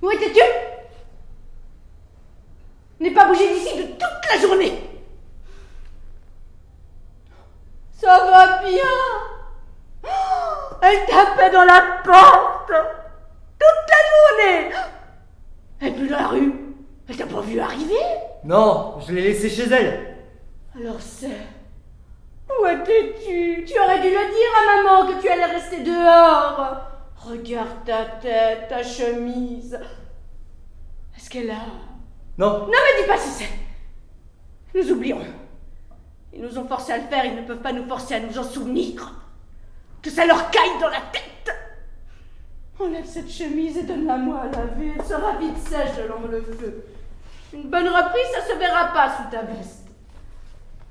Où étais-tu? N'ai pas bougé d'ici de toute la journée. Ça va bien. Elle tapait dans la porte toute la journée. Elle est plus dans la rue. Elle t'a pas vu arriver? Non, je l'ai laissée chez elle. Alors c'est... Où étais-tu? Tu aurais dû le dire à maman que tu allais rester dehors. Regarde ta tête, ta chemise. Est-ce qu'elle a... Non. Non, mais dis pas si c'est. Nous oublierons. Ils nous ont forcés à le faire, ils ne peuvent pas nous forcer à nous en souvenir. Que ça leur caille dans la tête. Enlève cette chemise et donne-la-moi à laver. Elle sera vite sèche selon le feu. Une bonne reprise, ça se verra pas sous ta veste.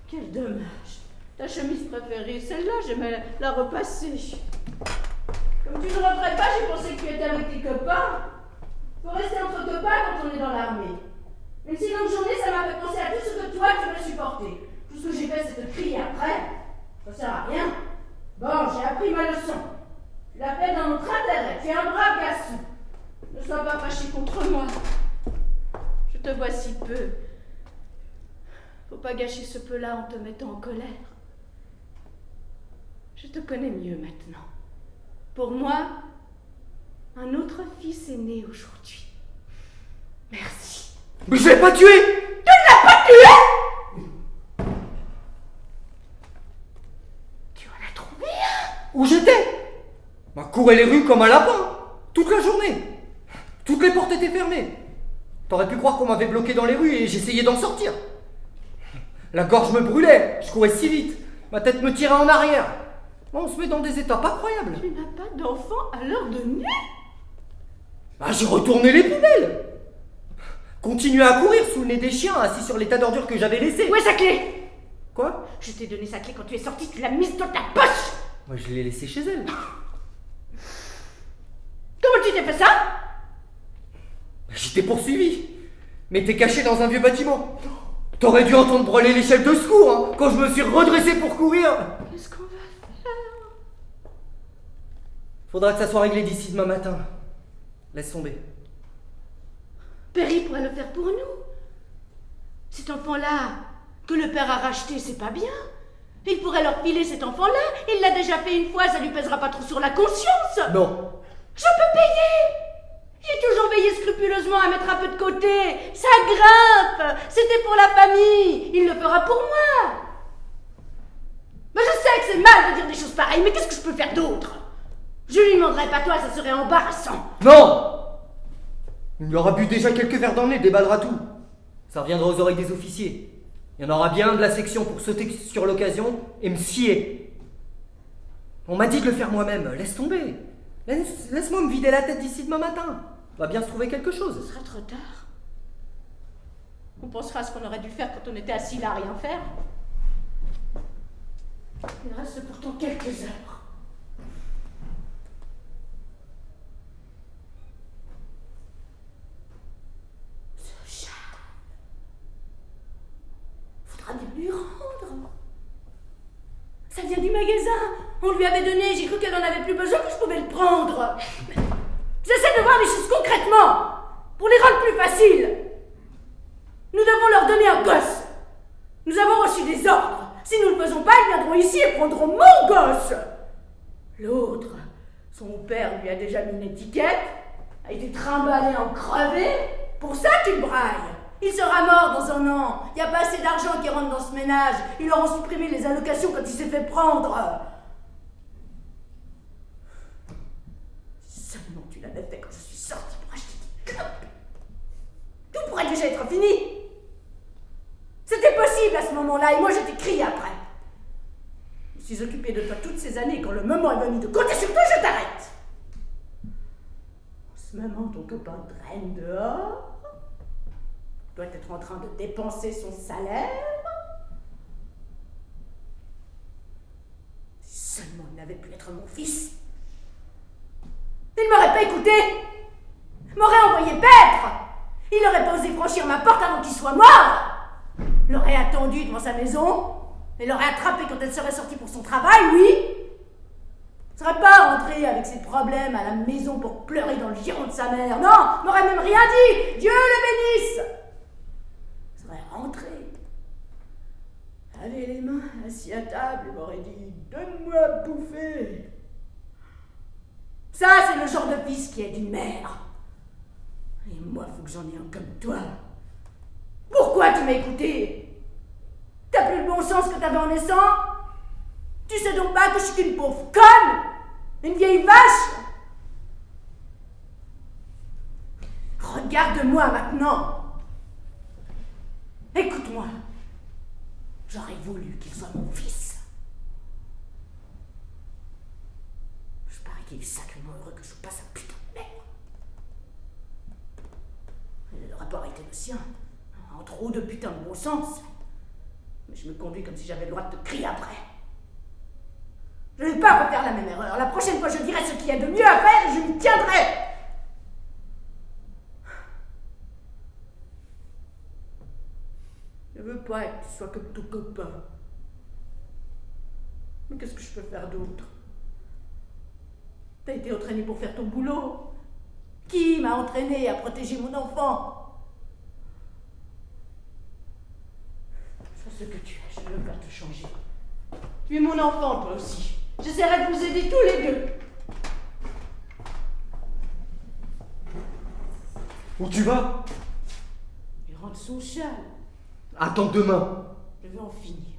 Quel dommage. Ta chemise préférée, celle-là, j'aimais la repasser. Comme tu ne rentrais pas, j'ai pensé que tu étais avec tes copains. Faut rester entre copains quand on est dans l'armée. Une si longue journée, ça m'a fait penser à tout ce que toi, tu veux supporter. Tout ce que j'ai fait, c'est te crier après. Ça sert à rien. Bon, j'ai appris ma leçon. Tu l'as fait dans notre intérêt. Tu es un brave garçon. Ne sois pas fâché contre moi. Je te vois si peu. Faut pas gâcher ce peu-là en te mettant en colère. Je te connais mieux maintenant. Pour moi, un autre fils est né aujourd'hui. Merci. Mais je l'ai pas tué! Tu ne l'as pas tué? Tu en as trouvé un? Où j'étais? Ma courait les rues comme un lapin, toute la journée. Toutes les portes étaient fermées. T'aurais pu croire qu'on m'avait bloqué dans les rues et j'essayais d'en sortir. La gorge me brûlait, je courais si vite, ma tête me tirait en arrière. On se met dans des étapes incroyables. Tu n'as pas d'enfant à l'heure de nuit? Ah, j'ai retourné les poubelles. Continué à courir sous le nez des chiens, assis sur les tas d'ordures que j'avais laissés. Où est sa clé? Quoi? Je t'ai donné sa clé quand tu es sorti, tu l'as mise dans ta poche. Moi, je l'ai laissée chez elle. Comment tu t'es fait ça? J'étais poursuivi, mais t'es caché dans un vieux bâtiment. T'aurais dû entendre brûler l'échelle de secours, hein, quand je me suis redressé pour courir. Qu'est-ce qu'on va faire? Faudra que ça soit réglé d'ici demain matin. Laisse tomber. Perry pourrait le faire pour nous. Cet enfant-là, que le père a racheté, c'est pas bien. Il pourrait leur filer cet enfant-là. Il l'a déjà fait une fois, ça lui pèsera pas trop sur la conscience. Non. Je peux payer. J'ai toujours veillé scrupuleusement à mettre un peu de côté. Ça grimpe. C'était pour la famille. Il le fera pour moi. Mais je sais que c'est mal de dire des choses pareilles, mais qu'est-ce que je peux faire d'autre? Je lui demanderai pas toi, ça serait embarrassant. Non. Il lui aura bu déjà quelques verres dans le nez, déballera tout. Ça reviendra aux oreilles des officiers. Il y en aura bien un de la section pour sauter sur l'occasion et me scier. On m'a dit de le faire moi-même, laisse tomber. Laisse-moi me vider la tête d'ici demain matin. On va bien se trouver quelque chose. Ce sera trop tard. On pensera à ce qu'on aurait dû faire quand on était assis là à rien faire. Il reste pourtant quelques heures. Ce chat. Faudra bien lui rendre. Ça vient du magasin. On lui avait donné, j'ai cru qu'elle en avait plus besoin, que je pouvais le prendre. J'essaie de voir les choses concrètement, pour les rendre plus faciles. Nous devons leur donner un gosse. Nous avons reçu des ordres. Si nous ne le faisons pas, ils viendront ici et prendront mon gosse. L'autre, son père lui a déjà mis une étiquette, a été trimballé en crevé. Pour ça qu'il braille. Il sera mort dans un an. Il n'y a pas assez d'argent qui rentre dans ce ménage. Ils leur ont supprimé les allocations quand il s'est fait prendre. Seulement tu l'avais fait quand je suis sortie pour acheter des clopes. Tout pourrait déjà être fini. C'était possible à ce moment-là et moi je t'ai crié après. Je me suis occupée de toi toutes ces années et quand le moment est venu de compter sur toi, je t'arrête. En ce moment, ton copain traîne dehors. Doit être en train de dépenser son salaire. Si seulement il n'avait pu être mon fils. Il m'aurait pas écouté. M'aurait envoyé paître. Il n'aurait pas osé franchir ma porte avant qu'il soit mort. L'aurait attendu devant sa maison et l'aurait attrapé quand elle serait sortie pour son travail, oui. ne serait pas rentré avec ses problèmes à la maison pour pleurer dans le giron de sa mère. Non, n'aurait même rien dit. Dieu le bénisse. Il serait rentré, avait les mains assis à table et m'aurait dit « Donne-moi à bouffer !» Ça, c'est le genre de fils qui est d'une mère. Et moi, faut que j'en ai un comme toi. Pourquoi tu m'as écouté? T'as plus le bon sens que t'avais en naissant? Tu sais donc pas que je suis qu'une pauvre conne? Une vieille vache? Regarde-moi maintenant. Écoute-moi. J'aurais voulu qu'il soit mon fils. Je parie qu'il est sacrément heureux que je passe un putain de mère. Le rapport était le sien, en trop de putain de bon sens. Mais je me conduis comme si j'avais le droit de te crier après. Je ne vais pas refaire la même erreur. La prochaine fois, je dirai ce qu'il y a de mieux à faire et je m'y tiendrai. Je veux pas que tu sois comme ton copain. Mais qu'est-ce que je peux faire d'autre? T'as été entraîné pour faire ton boulot. Qui m'a entraîné à protéger mon enfant? Sois ce que tu es, je ne veux pas te changer. Tu es mon enfant, toi aussi. J'essaierai de vous aider tous les deux. Où tu vas? Il rentre son châle. Attends demain. Je vais en finir.